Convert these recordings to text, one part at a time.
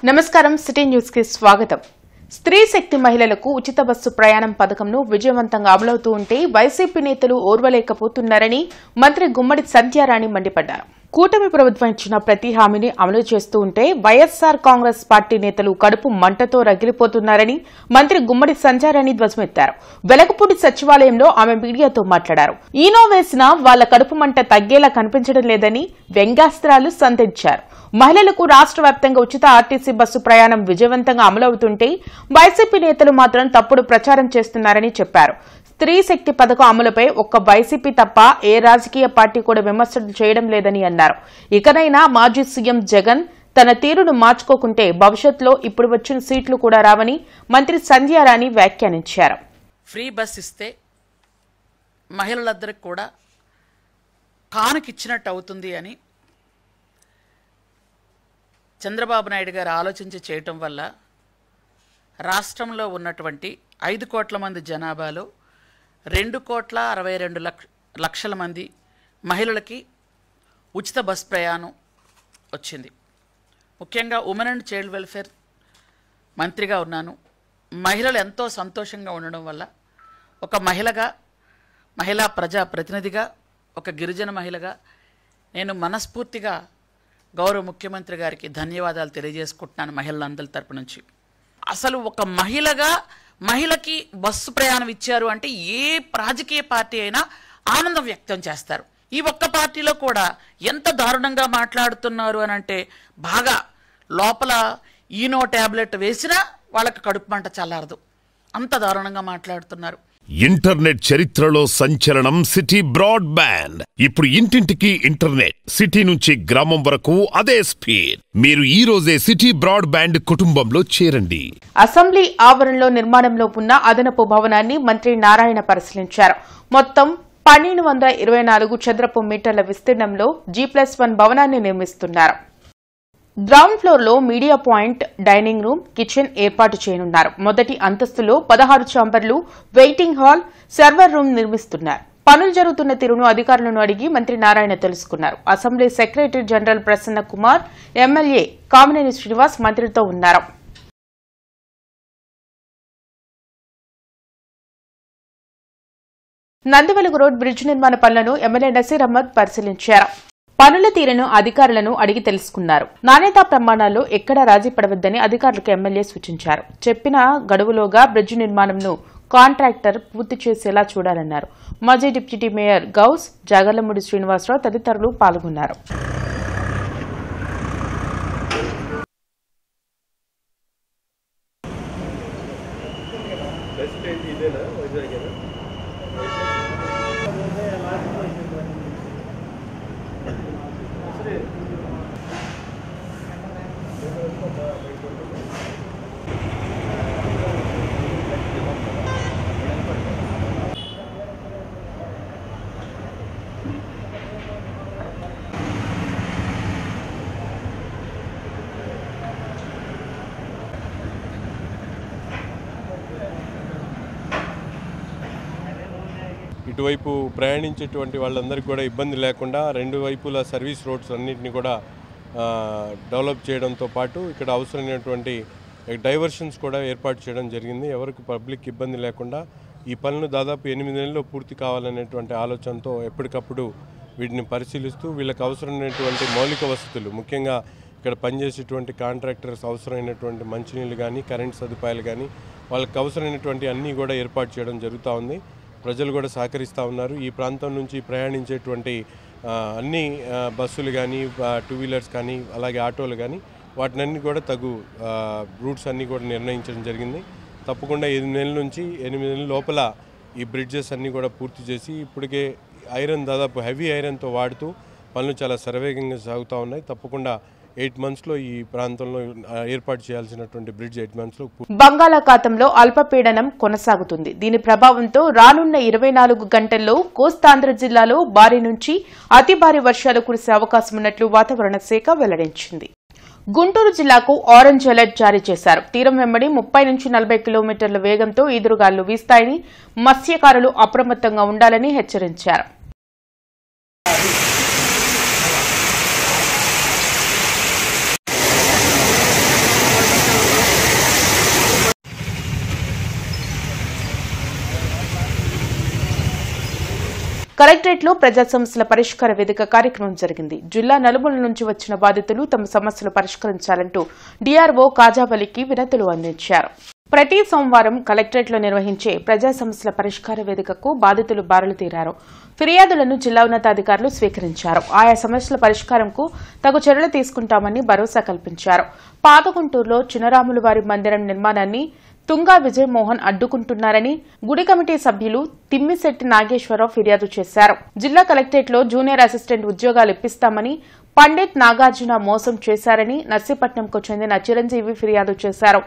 నమస్కారం city news కి స్వాగతం. స్త్రీ శక్తి మహిళలకు ఉచిత బస్సు ప్రయాణం పథకంను విజయవంతంగా అమలవుతూ ఉంటే వైసీపీ నేతలు ఓర్వలేకపోతున్నారని మంత్రి గుమ్మడి సంధ్యారాణి మండిపడ్డారు. కూటమి ప్రభుత్వం ఇచ్చిన ప్రతి హామీని అమలు చేస్తూ ఉంటే వైఎస్సార్ కాంగ్రెస్ పార్టీ నేతలు కడుపు మంటతో రగిలిపోతున్నారని మంత్రి గుమ్మడి సంధ్యారాణి ధ్వజమెత్తారు. వెలగపూడి సచివాలయంలో ఆమె మీడియాతో మాట్లాడారు. ఈనో వేసిన వాళ్ల కడుపు మంట తగ్గేలా కనిపించడం లేదని వ్యంగ్యాస్త్రాలు సంధించారు. మహిళలకు రాష్ట్ర వ్యాప్తంగా ఉచిత ఆర్టీసీ బస్సు ప్రయాణం విజయవంతంగా అమలవుతుంటే వైసీపీ నేతలు మాత్రం తప్పుడు ప్రచారం చేస్తున్నారని చెప్పారు. స్త్రీ శక్తి పథకం అమలుపై ఒక్క వైసీపీ తప్ప ఏ రాజకీయ పార్టీ కూడా విమర్శలు చేయడం లేదని అన్నారు. ఇకనైనా మాజీ సీఎం జగన్ తన తీరును మార్చుకోకుంటే భవిష్యత్తులో ఇప్పుడు వచ్చిన సీట్లు కూడా రావని మంత్రి సంధ్యారాణి వ్యాఖ్యానించారు. ఫ్రీ బస్ ఇస్తే మహిళలందరికీ కూడా కానుకిచ్చినట్టు అవుతుంది అని చంద్రబాబు నాయుడు గారు ఆలోచించి చేయటం వల్ల రాష్ట్రంలో ఉన్నటువంటి 5 కోట్ల మంది జనాభాలో 2,62,00,000 మంది మహిళలకి ఉచిత బస్ ప్రయాణం వచ్చింది. ముఖ్యంగా ఉమెన్ అండ్ చైల్డ్ వెల్ఫేర్ మంత్రిగా ఉన్నాను. మహిళలు ఎంతో సంతోషంగా ఉండడం వల్ల ఒక మహిళా ప్రజా ప్రతినిధిగా, ఒక గిరిజన మహిళగా నేను మనస్ఫూర్తిగా గౌరవ ముఖ్యమంత్రి గారికి ధన్యవాదాలు తెలియజేసుకుంటున్నాను. మహిళలందరి తరపు నుంచి అసలు ఒక మహిళకి బస్సు ప్రయాణం ఇచ్చారు అంటే ఏ రాజకీయ పార్టీ అయినా ఆనందం వ్యక్తం చేస్తారు. ఈ ఒక్క పార్టీలో కూడా ఎంత దారుణంగా మాట్లాడుతున్నారు అని అంటే బాగా లోపల ఈనో ట్యాబ్లెట్ వేసినా వాళ్ళకి కడుపు మంట చల్లారదు, అంత దారుణంగా మాట్లాడుతున్నారు. ఇంటర్నెట్ చరిత్రలో సంచలనం సిటీ బ్రాడ్బ్యాండ్. ఇప్పుడు ఇంటింటికి ఇంటర్నెట్, సిటీ నుంచి గ్రామం వరకు అదే స్పీడ్. మీరు ఈ రోజే సిటీ బ్రాడ్బ్యాండ్ కుటుంబంలో చేరండి. అసెంబ్లీ ఆవరణలో నిర్మాణంలో ఉన్న అదనపు భవనాన్ని మంత్రి నారాయణ పరిశీలించారు. మొత్తం 1224 చదరపు మీటర్ల విస్తీర్ణంలో G+1 భవనాన్ని నిర్మిస్తున్నారు. గ్రౌండ్ ఫ్లోర్ లో media point, dining room, kitchen ఏర్పాటు చేయనున్నారు. మొదటి అంతస్తులో 16 ఛాంబర్లు, వెయిటింగ్ హాల్, సర్వర్ రూమ్ నిర్మిస్తున్నారు. పనులు జరుగుతున్న తీరును అధికారులను అడిగి మంత్రి నారాయణ తెలుసుకున్నారు. Assembly secretary general Prasanna Kumar, MLA Kamineni Srinivas మంత్రితో ఉన్నారు. నందివెలుగు రోడ్ బ్రిడ్జ్ నిర్మాణ పనులను ఎమ్మెల్యే నసీర్ అహ్మద్ పరిశీలించారు. పనుల తీరును అధికారులను అడిగి తెలుసుకున్నారు. నాణ్యతా ప్రమాణాల్లో ఎక్కడా రాజీ పడవద్దని అధికారులకు ఎమ్మెల్యే సూచించారు. చెప్పిన గడువులోగా బ్రిడ్జ్ నిర్మాణంను కాంట్రాక్టర్ పూర్తి చేసేలా చూడాలన్నారు. మాజీ డిప్యూటీ మేయర్ గౌస్, జాగర్లమూడి శ్రీనివాసరావు తదితరులు పాల్గొన్నారు. ఇటువైపు ప్రయాణించేటువంటి వాళ్ళందరికీ కూడా ఇబ్బంది లేకుండా 2 వైపుల సర్వీస్ రోడ్స్ అన్నింటినీ కూడా డెవలప్ చేయడంతో పాటు ఇక్కడ అవసరమైనటువంటి డైవర్షన్స్ కూడా ఏర్పాటు చేయడం జరిగింది. ఎవరికి పబ్లిక్ ఇబ్బంది లేకుండా ఈ పనులు దాదాపు 8 నెలల్లో పూర్తి కావాలనేటువంటి ఆలోచనతో ఎప్పటికప్పుడు వీటిని పరిశీలిస్తూ వీళ్ళకి అవసరమైనటువంటి మౌలిక వసతులు, ముఖ్యంగా ఇక్కడ పనిచేసేటువంటి కాంట్రాక్టర్స్ అవసరమైనటువంటి మంచినీళ్ళు కానీ, కరెంట్ సదుపాయాలు కానీ, వాళ్ళకి అవసరమైనటువంటి అన్నీ కూడా ఏర్పాటు చేయడం జరుగుతూ ఉంది. ప్రజలు కూడా సహకరిస్తూ ఉన్నారు. ఈ ప్రాంతం నుంచి ప్రయాణించేటువంటి అన్ని బస్సులు కానీ, 2 వీలర్స్ కానీ, అలాగే ఆటోలు కానీ వాటినన్నీ కూడా తగు రూట్స్ అన్నీ కూడా నిర్ణయించడం జరిగింది. తప్పకుండా 8 నెలల నుంచి 8 నెలల లోపల ఈ బ్రిడ్జెస్ అన్నీ కూడా పూర్తి చేసి ఇప్పటికే ఐరన్ దాదాపు హెవీ ఐరన్తో వాడుతూ పనులు చాలా శరవేగంగా సాగుతూ ఉన్నాయి. తప్పకుండా 8 మంత్స్లో ఈ ప్రాంతంలో ఏర్పాటు చేయాల్సినటువంటి బ్రిడ్జ్ 8 మంత్స్లో. బంగాళాఖాతంలో అల్పపీడనం కొనసాగుతుంది. దీని ప్రభావంతో రానున్న 24 గంటల్లో కోస్తాంధ్ర జిల్లాలో భారీ నుంచి అతి భారీ వర్షాలు కురిసే అవకాశం ఉన్నట్లు వాతావరణ శాఖ వెల్లడించింది. గుంటూరు జిల్లాకు ఆరెంజ్ అలర్ట్ జారీ చేశారు. తీరం వెంబడి 30 నుంచి 40 కిలోమీటర్ల వేగంతో ఈదురుగాలు వీస్తాయని మత్స్యకారులు అప్రమత్తంగా ఉండాలని హెచ్చరించారు. కలెక్టరేట్లో ప్రజా సమస్యల పరిష్కార వేదిక కార్యక్రమం జరిగింది. జిల్లా నలుమూలల నుంచి వచ్చిన బాధితులు తమ సమస్యలు పరిష్కరించాలంటూ డీఆర్ఓ కాజావలికి వినతులు అందించారు. ప్రతి సోమవారం కలెక్టరేట్లో నిర్వహించే ప్రజా సమస్యల పరిష్కార వేదికకు బాధితులు బారులు తీరారు. ఫిర్యాదులను జిల్లా ఉన్నతాధికారులు స్వీకరించారు. ఆయా సమస్యల పరిష్కారంకు తగు చర్యలు తీసుకుంటామని భరోసా కల్పించారు. పాతగుంటూరులో చినరాములు వారి మందిరం నిర్మాణాన్ని తుంగా విజయమోహన్ అడ్డుకుంటున్నారని గుడి కమిటీ సభ్యులు తిమ్మిశెట్టి నాగేశ్వరరావు ఫిర్యాదు చేశారు. జిల్లా కలెక్టరేట్లో జూనియర్ అసిస్టెంట్ ఉద్యోగాలు ఇప్పిస్తామని పండిట్ నాగార్జున మోసం చేశారని నర్సీపట్నంకు చెందిన చిరంజీవి ఫిర్యాదు చేశారు.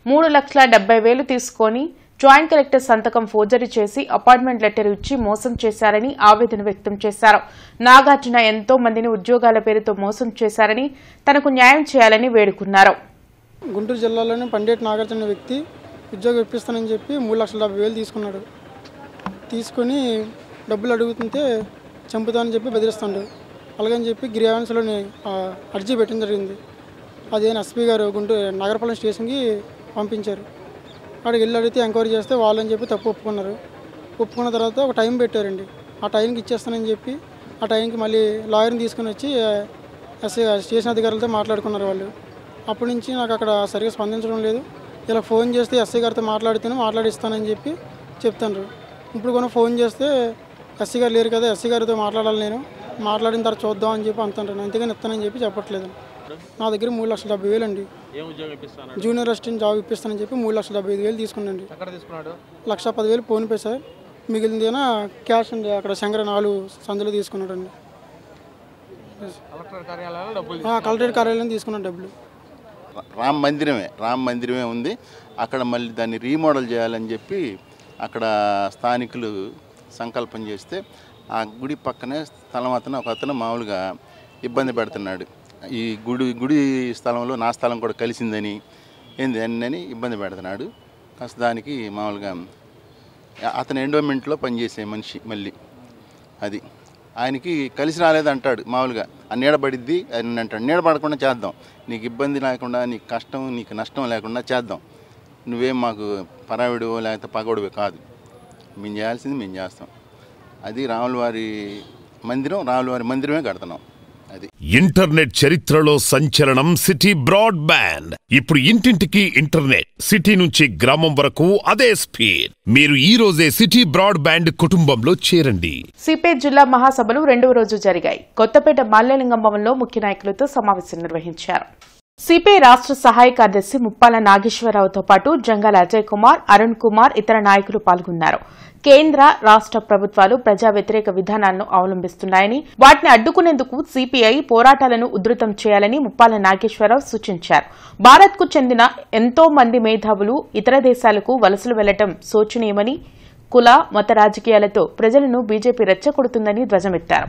3,70,000 తీసుకుని జాయింట్ కలెక్టర్ సంతకం ఫోర్జరీ చేసి అపాయింట్మెంట్ లెటర్ ఇచ్చి మోసం చేశారని ఆవేదన వ్యక్తం చేశారు. నాగార్జున ఎంతో మందిని ఉద్యోగాల పేరుతో మోసం చేశారని తనకు న్యాయం చేయాలని వేడుకున్నారు. గుంటూరు జిల్లాలోని పండిట్ నాగార్జున వ్యక్తి ఉద్యోగం ఇప్పిస్తానని చెప్పి 3,70,000 తీసుకున్నాడు. తీసుకొని డబ్బులు అడుగుతుంటే చంపుతానని చెప్పి బెదిరిస్తాడు. అలాగని చెప్పి గ్రీవెన్స్లోని అర్జీ పెట్టడం జరిగింది. అదేనా ఎస్పీ గారు గుంటూరు నగరపాలెం స్టేషన్కి పంపించారు. అక్కడికి వెళ్ళి అడిగితే ఎంక్వైరీ చేస్తే వాళ్ళని చెప్పి తప్పు ఒప్పుకున్నారు. ఒప్పుకున్న తర్వాత ఒక టైం పెట్టారండి. ఆ టైంకి ఇచ్చేస్తానని చెప్పి ఆ టైంకి మళ్ళీ లాయర్ని తీసుకుని వచ్చి స్టేషన్ అధికారులతో మాట్లాడుకున్నారు వాళ్ళు. అప్పటి నుంచి నాకు అక్కడ సరిగ్గా స్పందించడం లేదు. ఇలా ఫోన్ చేస్తే ఎస్ఐ గారితో మాట్లాడిస్తానని చెప్పి చెప్తాను. ఇప్పుడు కూడా ఫోన్ చేస్తే ఎస్ఐ గారు లేరు కదా, ఎస్ఐ గారితో మాట్లాడాలి, నేను మాట్లాడిన తర్వాత చూద్దాం అని చెప్పి అంటాను. అంతేగాని ఇస్తానని చెప్పి చెప్పట్లేదు. నా దగ్గర 3,70,000 అండి. జూనియర్ అసిస్టెంట్ జాబ్ ఇప్పిస్తానని చెప్పి 3,75,000 తీసుకున్నాండి. 1,10,000 ఫోన్పే సార్, మిగిలిందేనా క్యాష్ అండి. అక్కడ శంకర 4 సందులో తీసుకున్నాడండి. కలెక్టరేట్ కార్యాలయం తీసుకున్నాడు డబ్బులు. రామ్ మందిరమే ఉంది. అక్కడ మళ్ళీ దాన్ని రీమోడల్ చేయాలని చెప్పి అక్కడ స్థానికులు సంకల్పం చేస్తే ఆ గుడి పక్కనే స్థలం ఒక అతను మామూలుగా ఇబ్బంది పెడుతున్నాడు. ఈ గుడి స్థలంలో నా స్థలం కూడా కలిసిందని అని ఇబ్బంది పెడుతున్నాడు. కాస్త దానికి మామూలుగా అతను ఎండోమెంట్లో పనిచేసే మనిషి మళ్ళీ అది ఆయనకి కలిసి రాలేదంటాడు. మామూలుగా ఆ నీడబడిద్ది అని అంటాడు. నీడబడకుండా చేద్దాం, నీకు ఇబ్బంది లేకుండా, నీకు నష్టం లేకుండా చేద్దాం, నువ్వేం మాకు పరావిడివో లేకపోతే పగోడివో కాదు, మేము చేయాల్సింది మేము చేస్తాం. అది రాములవారి మందిరమే కడుతున్నాం. అది ఇంటర్నెట్ చరిత్రలో సంచలనం సిటీ బ్రాడ్బ్యాండ్. ఇప్పుడు ఇంటింటికి ఇంటర్నెట్, సిటీ నుంచి గ్రామం వరకు అదే స్పీడ్. మీరు ఈ రోజే సిటీ బ్రాడ్బ్యాండ్ కుటుంబంలో చేరండి. సిపిఐ జిల్లా మహాసభలు 2వ రోజు జరిగాయి. కొత్తపేట మల్లెలింగం భవన్లో ముఖ్య నాయకులతో సమావేశం నిర్వహించారు. సిపిఐ రాష్ట్ర సహాయ కార్యదర్శి ముప్పాల నాగేశ్వరరావుతో పాటు జంగాల అజయ్ కుమార్, అరుణ్ కుమార్ ఇతర నాయకులు పాల్గొన్నారు. కేంద్ర రాష్ట్ర ప్రభుత్వాలు ప్రజా వ్యతిరేక విధానాలను అవలంబిస్తున్నాయని, వాటిని అడ్డుకునేందుకు సిపిఐ పోరాటాలను ఉధృతం చేయాలని ముప్పాల నాగేశ్వరరావు సూచించారు. భారత్కు చెందిన ఎంతో మంది మేధావులు ఇతర దేశాలకు వలసలు వెళ్లడం శోచనీయమని, కుల మత రాజకీయాలతో ప్రజలను బీజేపీ రెచ్చగొడుతుందని ధ్వజమెత్తారు.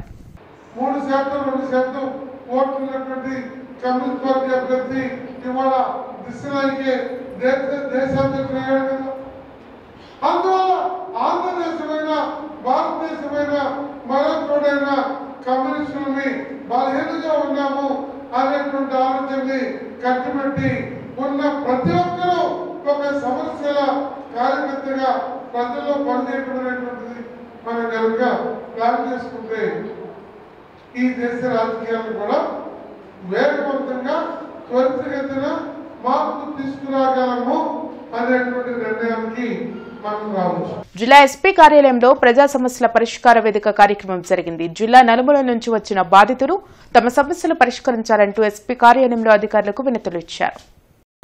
కమ్యూనిస్ట్ పార్టీ అభ్యర్థి ఇవాళ దిశలైతే దేశాధ్యక్షుడయ్యాడు కదా. అందువల్ల ఆంధ్రదేశమైన భారతదేశమైన మరొకడైన కమ్యూనిస్టులని బలహీనంగా ఉన్నాము అనేటువంటి ఆలోచనని కట్టుబెట్టి ఉన్న ప్రతి ఒక్కరూ ఒక సమస్యల కార్యకర్తగా ప్రజల్లో పనిచేయడం అనేటువంటిది మనం కనుక ప్లాన్ చేసుకుంటే ఈ దేశ రాజకీయాలను కూడా వేగవంతంగా త్వరితగతిన మార్పు తీసుకురాగలము అనేటువంటి నిర్ణయానికి మనం రావచ్చు. జిల్లా ఎస్పీ కార్యాలయంలో ప్రజా సమస్యల పరిష్కార వేదిక కార్యక్రమం జరిగింది. జిల్లా నలుమూలల నుంచి వచ్చిన బాధితులు తమ సమస్యలు పరిష్కరించాలంటూ ఎస్పీ కార్యాలయంలో అధికారులకు వినతులు ఇచ్చారు.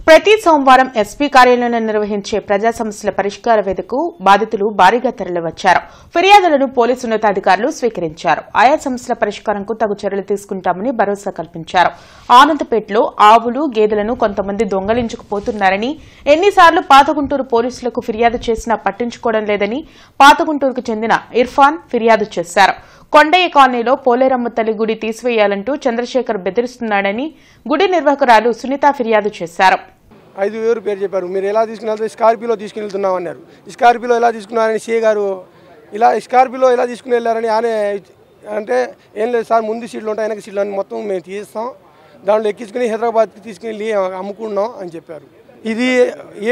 ప్రతి సోమవారం ఎస్పీ కార్యాలయంలో నిర్వహించే ప్రజా సమస్యల పరిష్కార వేదికకు బాధితులు భారీగా తరలివచ్చారు. ఫిర్యాదులను పోలీసు ఉన్నతాధికారులు స్వీకరించారు. ఆయా సమస్యల పరిష్కారంకు తగు చర్యలు తీసుకుంటామని భరోసా కల్పించారు. ఆనందపేటలో ఆవులు, గేదెలను కొంతమంది దొంగలించుకుపోతున్నారని, ఎన్నిసార్లు పాతగుంటూరు పోలీసులకు ఫిర్యాదు చేసినా పట్టించుకోవడం లేదని పాతగుంటూరుకు చెందిన ఇర్ఫాన్ ఫిర్యాదు చేశారు. కొండయ్య కాలనీలో పోలేరమ్మ తల్లి గుడి తీసివేయాలంటూ చంద్రశేఖర్ బెదిరిస్తున్నాడని గుడి నిర్వాహకురాలు సునీత ఫిర్యాదు చేశారు. 5,000 పేరు చెప్పారు. మీరు ఎలా తీసుకుని స్కార్పియోలో తీసుకుని వెళ్తున్నాం అన్నారు. స్కార్పియోలో ఎలా తీసుకున్నారని సీఏ గారు ఇలా స్కార్పియోలో ఎలా తీసుకుని వెళ్ళారని ఆయన అంటే ఏం లేదు సార్, ముందు సీట్లు ఉంటాయి, వెనక సీట్లు అని మొత్తం మేము తీస్తాం, దాంట్లో ఎక్కించుకుని హైదరాబాద్కి తీసుకుని వెళ్ళి అమ్ముకున్నాం అని చెప్పారు. ఇది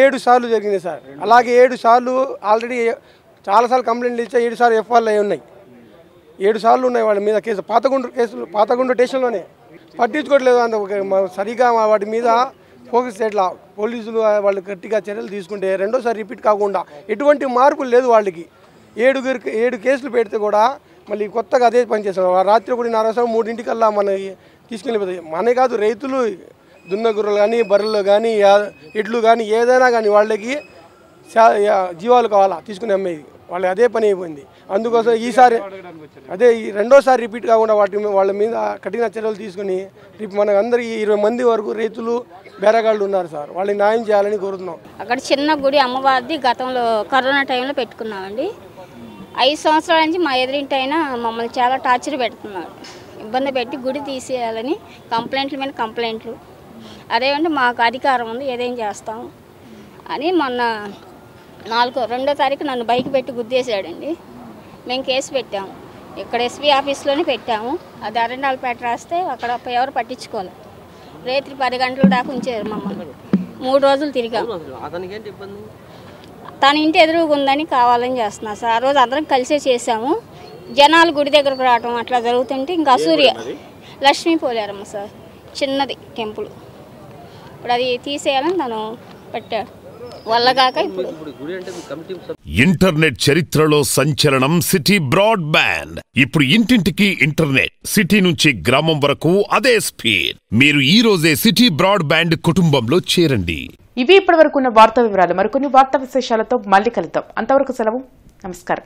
7 సార్లు జరిగింది సార్. అలాగే 7 సార్లు ఆల్రెడీ చాలాసార్లు కంప్లైంట్లు ఇచ్చా, 7 సార్లు ఎఫ్ఐఆర్లు అయి ఉన్నాయి. 7 సార్లు ఉన్నాయి వాళ్ళ మీద కేసు. పాతగుండ స్టేషన్లోనే పట్టించుకోవట్లేదు. సరిగా వాటి మీద ఫోకస్ చేయట్లా. పోలీసులు వాళ్ళు గట్టిగా చర్యలు తీసుకుంటే రెండోసారి రిపీట్ కాకుండా ఎటువంటి మార్పులు లేదు వాళ్ళకి. 7 కేసులు పెడితే కూడా మళ్ళీ కొత్తగా అదే పని చేస్తారు. రాత్రి 1:30 3 మనకి తీసుకెళ్ళిపోతాయి. మనే కాదు, రైతులు దున్నగుర్రలు కానీ బర్రెలు కానీ ఎడ్లు కానీ ఏదైనా కానీ వాళ్ళకి జీవాలు కావాలా తీసుకుని అమ్మేది. వాళ్ళకి అదే పని అయిపోయింది. అందుకోసం ఈసారి అదే రెండోసారి రిపీట్ కాకుండా వాళ్ళ మీద కఠిన చర్యలు తీసుకుని మనకు అందరికీ 20 మంది వరకు రైతులు బేరగాళ్ళు ఉన్నారు సార్, వాళ్ళకి న్యాయం చేయాలని కోరుతున్నాం. అక్కడ చిన్న గుడి అమ్మవారిది గతంలో కరోనా టైంలో పెట్టుకున్నామండి. 5 సంవత్సరాల నుంచి మా ఎదురింటి అయినా మమ్మల్ని చాలా టార్చర్ పెడుతున్నాడు. ఇబ్బంది పెట్టి గుడి తీసేయాలని కంప్లైంట్ల మీద కంప్లైంట్లు. అదేమంటే మాకు అధికారం ఉంది, ఏదేం చేస్తాం అని మొన్న 2వ తారీఖు నన్ను బైక్ పెట్టి గుద్దేశాడండి. మేము కేసు పెట్టాము. ఇక్కడ ఎస్పీ ఆఫీస్లోనే పెట్టాము. అది అరెండాలపేట రాస్తే అక్కడ ఎవరు పట్టించుకోవాలి. రాత్రి 10 గంటల దాకా ఉంచారు మమ్మల్ని. 3 రోజులు తిరిగాము. తన ఇంటి ఎదురుగా ఉందని కావాలని చేస్తున్నా సార్. ఆ రోజు అందరం కలిసే చేసాము. జనాలు గుడి దగ్గరకు రావటం అట్లా జరుగుతుంటే ఇంకా అసూర్య లక్ష్మీ పోలేరమ్మ సార్, చిన్నది టెంపుల్. ఇప్పుడు అది తీసేయాలని తను పెట్టాడు. వల్లగాక ఇప్పుడు ఇంటర్నెట్ చరిత్రలో సంచలనం సిటీ బ్రాడ్బ్యాండ్. ఇప్పుడు ఇంటింటికి ఇంటర్నెట్, సిటీ నుంచి గ్రామం వరకు అదే స్పీడ్. మీరు ఈ రోజే సిటీ బ్రాడ్బ్యాండ్ కుటుంబంలో చేరండి. ఇవి ఇప్పటివరకు ఉన్న వార్తా వివరాలు. మరికొన్ని వార్తా విశేషాలతో మళ్ళీ కలుద్దాం. అంతవరకు సెలవు. నమస్కారం.